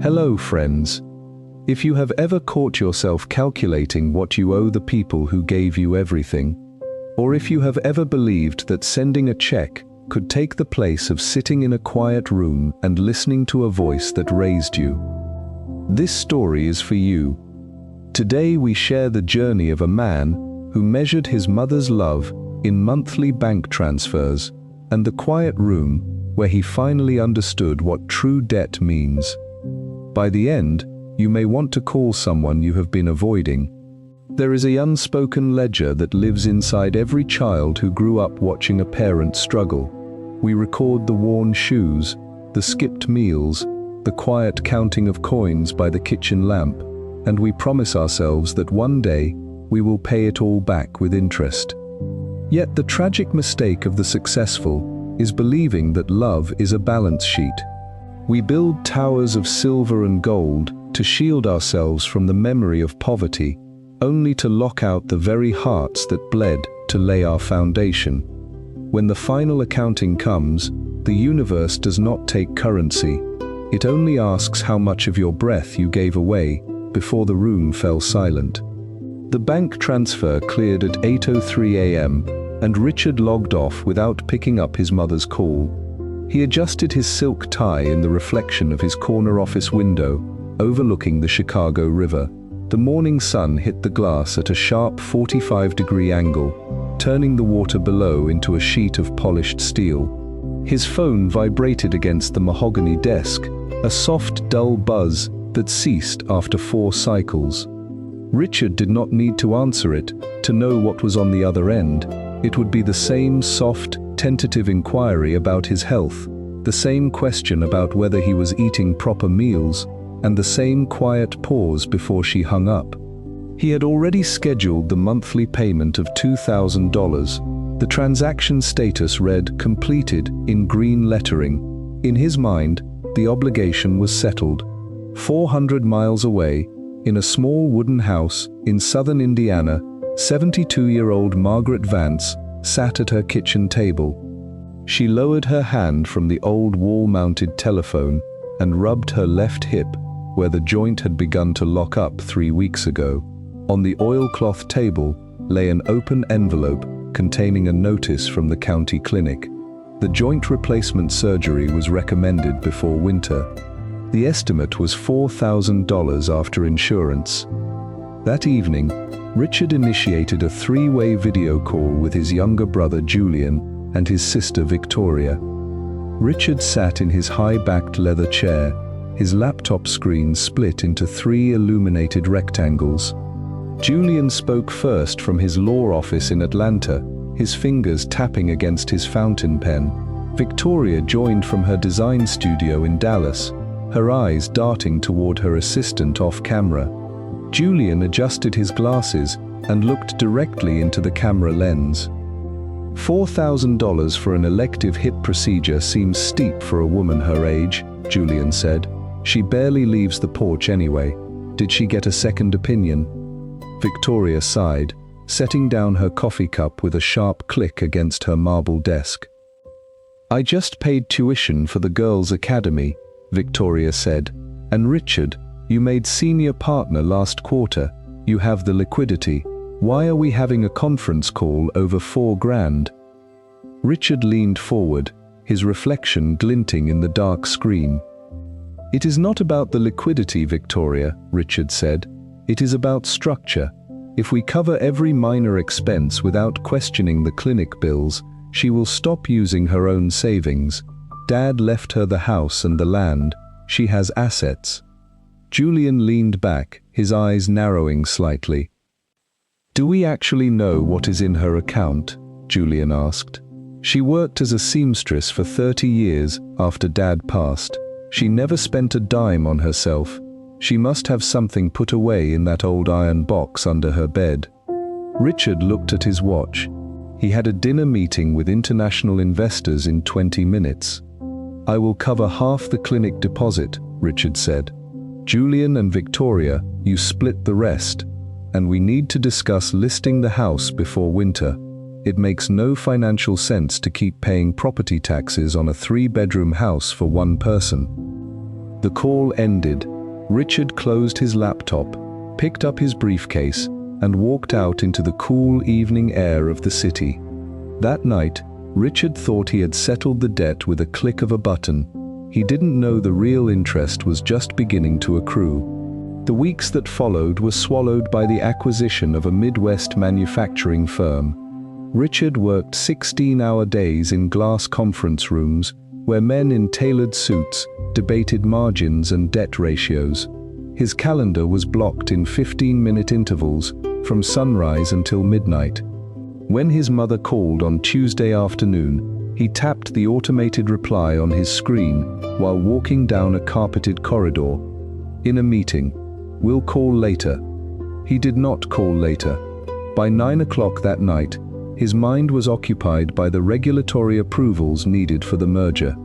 Hello, friends. If you have ever caught yourself calculating what you owe the people who gave you everything, or if you have ever believed that sending a check could take the place of sitting in a quiet room and listening to a voice that raised you, this story is for you. Today we share the journey of a man who measured his mother's love in monthly bank transfers and the quiet room where he finally understood what true debt means. By the end, you may want to call someone you have been avoiding. There is an unspoken ledger that lives inside every child who grew up watching a parent struggle. We record the worn shoes, the skipped meals, the quiet counting of coins by the kitchen lamp, and we promise ourselves that one day we will pay it all back with interest. Yet the tragic mistake of the successful is believing that love is a balance sheet. We build towers of silver and gold to shield ourselves from the memory of poverty, only to lock out the very hearts that bled to lay our foundation. When the final accounting comes, the universe does not take currency. It only asks how much of your breath you gave away before the room fell silent. The bank transfer cleared at 8:03 a.m., and Richard logged off without picking up his mother's call. He adjusted his silk tie in the reflection of his corner office window, overlooking the Chicago River. The morning sun hit the glass at a sharp 45-degree angle, turning the water below into a sheet of polished steel. His phone vibrated against the mahogany desk, a soft, dull buzz that ceased after 4 cycles. Richard did not need to answer it to know what was on the other end. It would be the same soft, tentative inquiry about his health, the same question about whether he was eating proper meals, and the same quiet pause before she hung up. He had already scheduled the monthly payment of $2,000. The transaction status read "completed" in green lettering. In his mind, the obligation was settled. 400 miles away, in a small wooden house in southern Indiana, 72-year-old Margaret Vance sat at her kitchen table. She lowered her hand from the old wall-mounted telephone and rubbed her left hip where the joint had begun to lock up 3 weeks ago. On the oilcloth table lay an open envelope containing a notice from the county clinic. The joint replacement surgery was recommended before winter. The estimate was $4,000 after insurance. That evening, Richard initiated a 3-way video call with his younger brother Julian and his sister Victoria. Richard sat in his high-backed leather chair, his laptop screen split into 3 illuminated rectangles. Julian spoke first from his law office in Atlanta, his fingers tapping against his fountain pen. Victoria joined from her design studio in Dallas, her eyes darting toward her assistant off-camera. Julian adjusted his glasses and looked directly into the camera lens. $4,000 for an elective hip procedure seems steep for a woman her age, Julian said. She barely leaves the porch anyway. Did she get a second opinion? Victoria sighed, setting down her coffee cup with a sharp click against her marble desk. I just paid tuition for the girls' academy, Victoria said. And Richard, you made senior partner last quarter. You have the liquidity. Why are we having a conference call over $4,000? Richard leaned forward, his reflection glinting in the dark screen. It is not about the liquidity, Victoria, Richard said. It is about structure. If we cover every minor expense without questioning the clinic bills, she will stop using her own savings. Dad left her the house and the land. She has assets. Julian leaned back, his eyes narrowing slightly. Do we actually know what is in her account? Julian asked. She worked as a seamstress for 30 years after Dad passed. She never spent a dime on herself. She must have something put away in that old iron box under her bed. Richard looked at his watch. He had a dinner meeting with international investors in 20 minutes. I will cover half the clinic deposit, Richard said. Julian and Victoria, you split the rest, and we need to discuss listing the house before winter. It makes no financial sense to keep paying property taxes on a 3-bedroom house for one person. The call ended. Richard closed his laptop, picked up his briefcase, and walked out into the cool evening air of the city. That night, Richard thought he had settled the debt with a click of a button. He didn't know the real interest was just beginning to accrue. The weeks that followed were swallowed by the acquisition of a Midwest manufacturing firm. Richard worked 16-hour days in glass conference rooms where men in tailored suits debated margins and debt ratios. His calendar was blocked in 15-minute intervals from sunrise until midnight. When his mother called on Tuesday afternoon, he tapped the automated reply on his screen while walking down a carpeted corridor. In a meeting. We'll call later. He did not call later. By 9 o'clock that night, his mind was occupied by the regulatory approvals needed for the merger.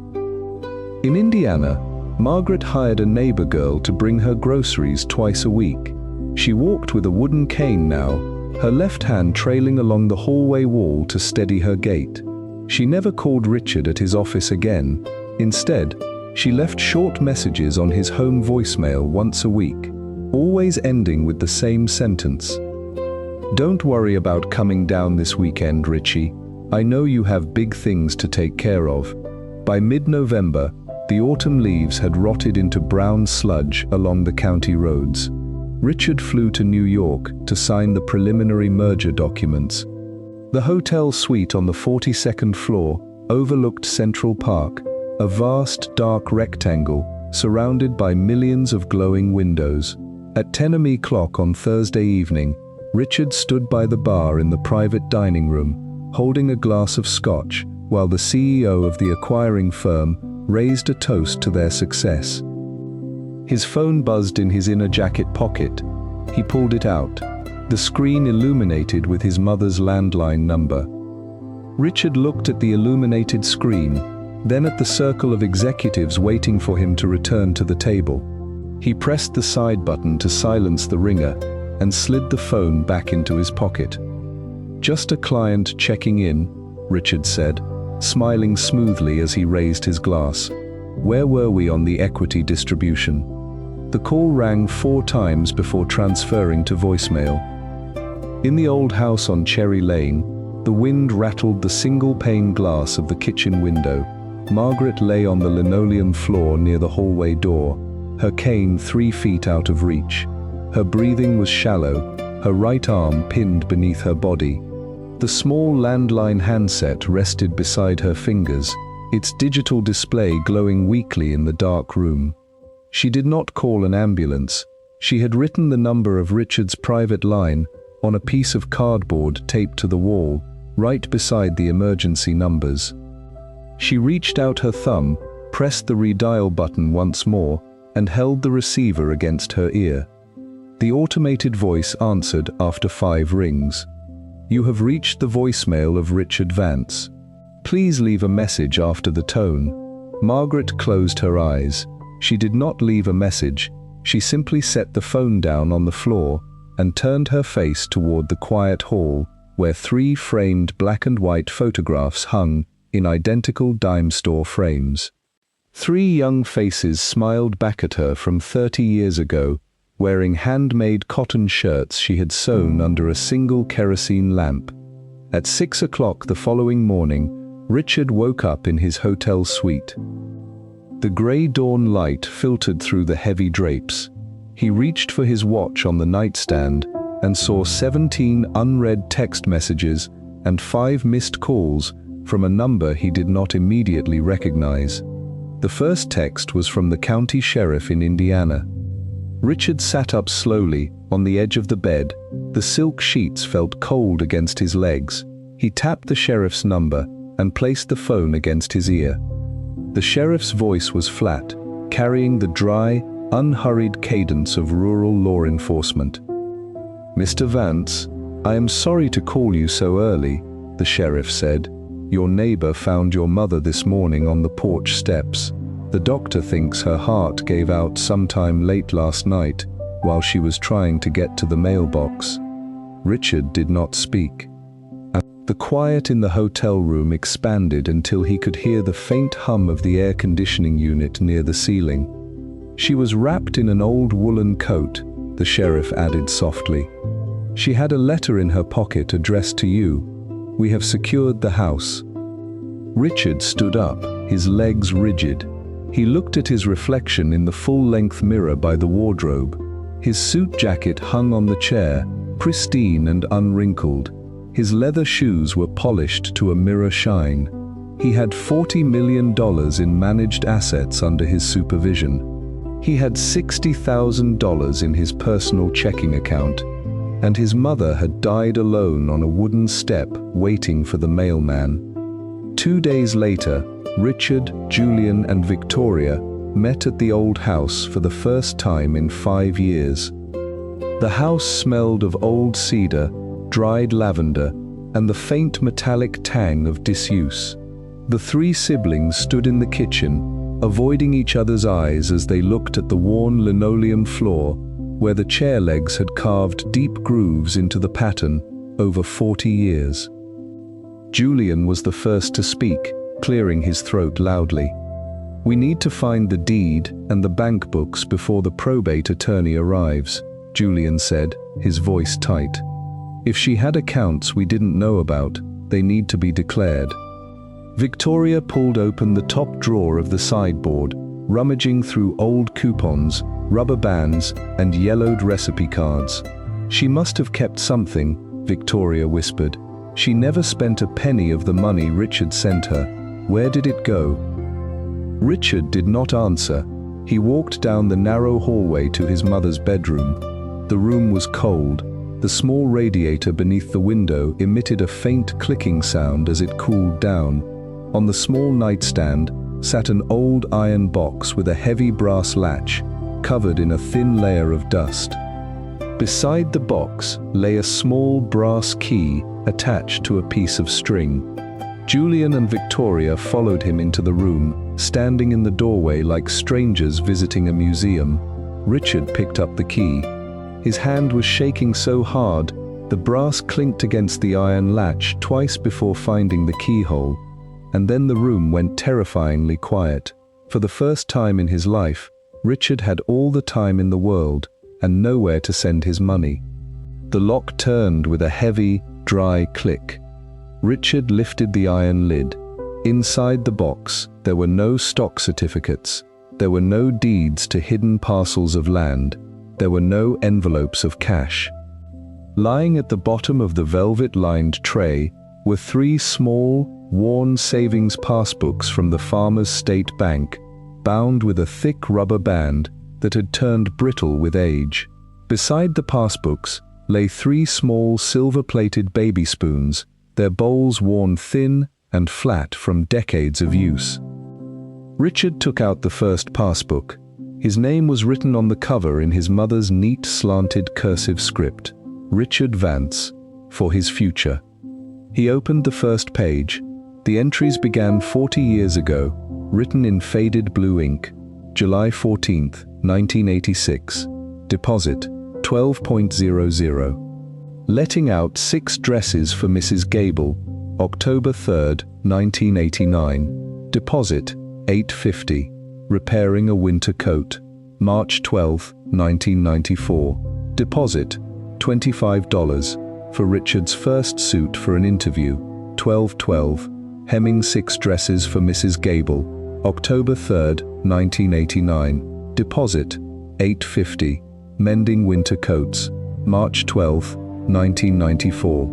In Indiana, Margaret hired a neighbor girl to bring her groceries twice a week. She walked with a wooden cane now, her left hand trailing along the hallway wall to steady her gait. She never called Richard at his office again. Instead, she left short messages on his home voicemail once a week, always ending with the same sentence. "Don't worry about coming down this weekend, Richie. I know you have big things to take care of." By mid-November, the autumn leaves had rotted into brown sludge along the county roads. Richard flew to New York to sign the preliminary merger documents. The hotel suite on the 42nd floor overlooked Central Park, a vast dark rectangle surrounded by millions of glowing windows. At 10 o'clock on Thursday evening, Richard stood by the bar in the private dining room, holding a glass of scotch, while the CEO of the acquiring firm raised a toast to their success. His phone buzzed in his inner jacket pocket. He pulled it out, the screen illuminated with his mother's landline number. Richard looked at the illuminated screen, then at the circle of executives waiting for him to return to the table. He pressed the side button to silence the ringer and slid the phone back into his pocket. "Just a client checking in," Richard said, smiling smoothly as he raised his glass. "Where were we on the equity distribution?" The call rang 4 times before transferring to voicemail. In the old house on Cherry Lane, the wind rattled the single-pane glass of the kitchen window. Margaret lay on the linoleum floor near the hallway door, her cane 3 feet out of reach. Her breathing was shallow, her right arm pinned beneath her body. The small landline handset rested beside her fingers, its digital display glowing weakly in the dark room. She did not call an ambulance. She had written the number of Richard's private line on a piece of cardboard taped to the wall, right beside the emergency numbers. She reached out her thumb, pressed the redial button once more, and held the receiver against her ear. The automated voice answered after 5 rings. "You have reached the voicemail of Richard Vance. Please leave a message after the tone." Margaret closed her eyes. She did not leave a message. She simply set the phone down on the floor and turned her face toward the quiet hall where 3 framed black and white photographs hung in identical dime store frames. 3 young faces smiled back at her from 30 years ago, wearing handmade cotton shirts she had sewn under a single kerosene lamp. At 6 o'clock the following morning, Richard woke up in his hotel suite. The grey dawn light filtered through the heavy drapes. He reached for his watch on the nightstand and saw 17 unread text messages and 5 missed calls from a number he did not immediately recognize. The first text was from the county sheriff in Indiana. Richard sat up slowly on the edge of the bed. The silk sheets felt cold against his legs. He tapped the sheriff's number and placed the phone against his ear. The sheriff's voice was flat, carrying the dry, unhurried cadence of rural law enforcement. "Mr. Vance, I am sorry to call you so early," the sheriff said. "Your neighbor found your mother this morning on the porch steps. The doctor thinks her heart gave out sometime late last night while she was trying to get to the mailbox." Richard did not speak. The quiet in the hotel room expanded until he could hear the faint hum of the air conditioning unit near the ceiling. She was wrapped in an old woolen coat, the sheriff added softly. She had a letter in her pocket addressed to you. We have secured the house. Richard stood up, his legs rigid. He looked at his reflection in the full-length mirror by the wardrobe. His suit jacket hung on the chair, pristine and unwrinkled. His leather shoes were polished to a mirror shine. He had $40 million in managed assets under his supervision. He had $60,000 in his personal checking account, and his mother had died alone on a wooden step waiting for the mailman. 2 days later, Richard, Julian, and Victoria met at the old house for the first time in 5 years. The house smelled of old cedar, dried lavender, and the faint metallic tang of disuse. The three siblings stood in the kitchen, avoiding each other's eyes as they looked at the worn linoleum floor, where the chair legs had carved deep grooves into the pattern over 40 years. Julian was the first to speak, clearing his throat loudly. "We need to find the deed and the bank books before the probate attorney arrives," Julian said, his voice tight. "If she had accounts we didn't know about, they need to be declared." Victoria pulled open the top drawer of the sideboard, rummaging through old coupons, rubber bands, and yellowed recipe cards. "She must have kept something," Victoria whispered. "She never spent a penny of the money Richard sent her. Where did it go?" Richard did not answer. He walked down the narrow hallway to his mother's bedroom. The room was cold. The small radiator beneath the window emitted a faint clicking sound as it cooled down. On the small nightstand sat an old iron box with a heavy brass latch, covered in a thin layer of dust. Beside the box lay a small brass key attached to a piece of string. Julian and Victoria followed him into the room, standing in the doorway like strangers visiting a museum. Richard picked up the key. His hand was shaking so hard, the brass clinked against the iron latch twice before finding the keyhole. And then the room went terrifyingly quiet. For the first time in his life, Richard had all the time in the world and nowhere to send his money. The lock turned with a heavy, dry click. Richard lifted the iron lid. Inside the box, there were no stock certificates. There were no deeds to hidden parcels of land. There were no envelopes of cash. Lying at the bottom of the velvet-lined tray were 3 small, worn savings passbooks from the Farmers State Bank, bound with a thick rubber band that had turned brittle with age. Beside the passbooks lay 3 small silver-plated baby spoons, their bowls worn thin and flat from decades of use. Richard took out the first passbook. His name was written on the cover in his mother's neat, slanted cursive script, Richard Vance, for his future. He opened the first page. The entries began 40 years ago, written in faded blue ink. July 14th, 1986. Deposit, 12.00. Letting out 6 dresses for Mrs. Gable, October 3rd, 1989. Deposit, $8.50. Repairing a winter coat, March 12, 1994. Deposit, $25. For Richard's first suit for an interview, 12/12. Hemming 6 dresses for Mrs. Gable, October 3rd, 1989. Deposit, $8.50. Mending winter coats, March 12, 1994.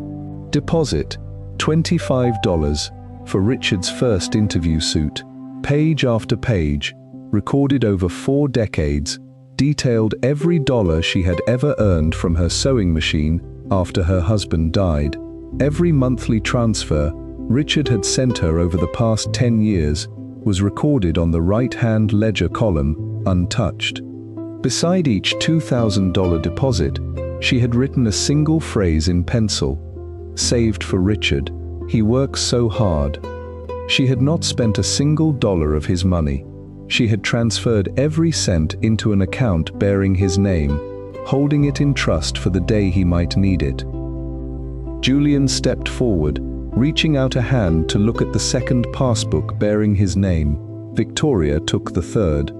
Deposit, $25. For Richard's first interview suit. Page after page, recorded over 4 decades, detailed every dollar she had ever earned from her sewing machine after her husband died. Every monthly transfer Richard had sent her over the past 10 years was recorded on the right-hand ledger column, untouched. Beside each $2,000 deposit, she had written a single phrase in pencil, "Saved for Richard. He works so hard." She had not spent a single dollar of his money. She had transferred every cent into an account bearing his name, holding it in trust for the day he might need it. Julian stepped forward, reaching out a hand to look at the second passbook bearing his name. Victoria took the third.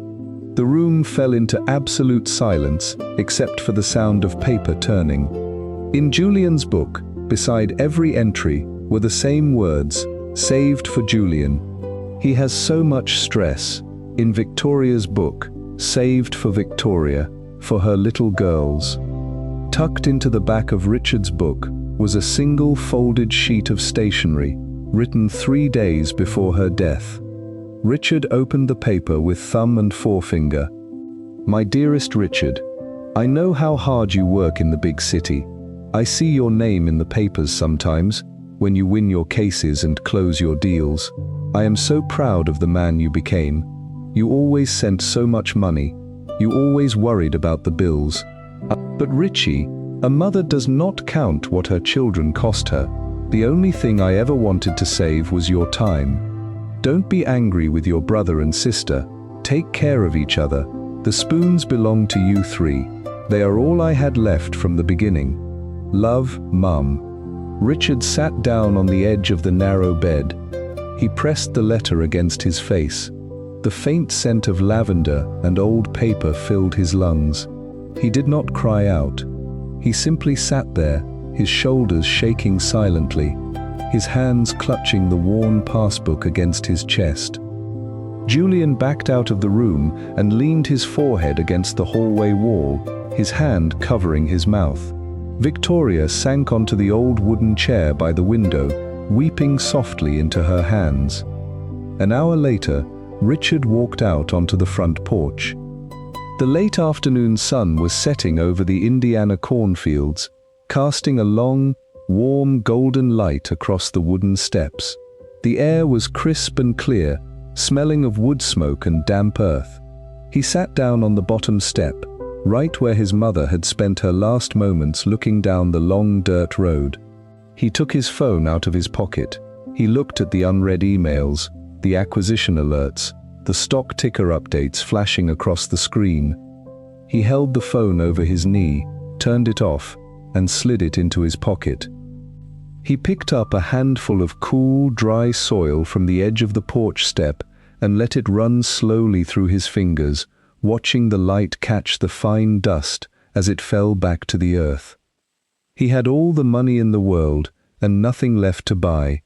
The room fell into absolute silence, except for the sound of paper turning. In Julian's book, beside every entry, were the same words, "Saved for Julian." He has so much stress. In Victoria's book, "Saved for Victoria, for her little girls." Tucked into the back of Richard's book was a single folded sheet of stationery, written 3 days before her death. Richard opened the paper with thumb and forefinger. "My dearest Richard, I know how hard you work in the big city. I see your name in the papers sometimes, when you win your cases and close your deals. I am so proud of the man you became. You always sent so much money. You always worried about the bills. But Richie, a mother does not count what her children cost her. The only thing I ever wanted to save was your time. Don't be angry with your brother and sister. Take care of each other. The spoons belong to you 3. They are all I had left from the beginning. Love, Mum." Richard sat down on the edge of the narrow bed. He pressed the letter against his face. The faint scent of lavender and old paper filled his lungs. He did not cry out. He simply sat there, his shoulders shaking silently, his hands clutching the worn passbook against his chest. Julian backed out of the room and leaned his forehead against the hallway wall, his hand covering his mouth. Victoria sank onto the old wooden chair by the window, weeping softly into her hands. An hour later, Richard walked out onto the front porch. The late afternoon sun was setting over the Indiana cornfields, casting a long, warm golden light across the wooden steps. The air was crisp and clear, smelling of wood smoke and damp earth. He sat down on the bottom step, right where his mother had spent her last moments looking down the long dirt road. He took his phone out of his pocket. He looked at the unread emails, the acquisition alerts, the stock ticker updates flashing across the screen. He held the phone over his knee, turned it off, and slid it into his pocket. He picked up a handful of cool, dry soil from the edge of the porch step and let it run slowly through his fingers, watching the light catch the fine dust as it fell back to the earth. He had all the money in the world and nothing left to buy,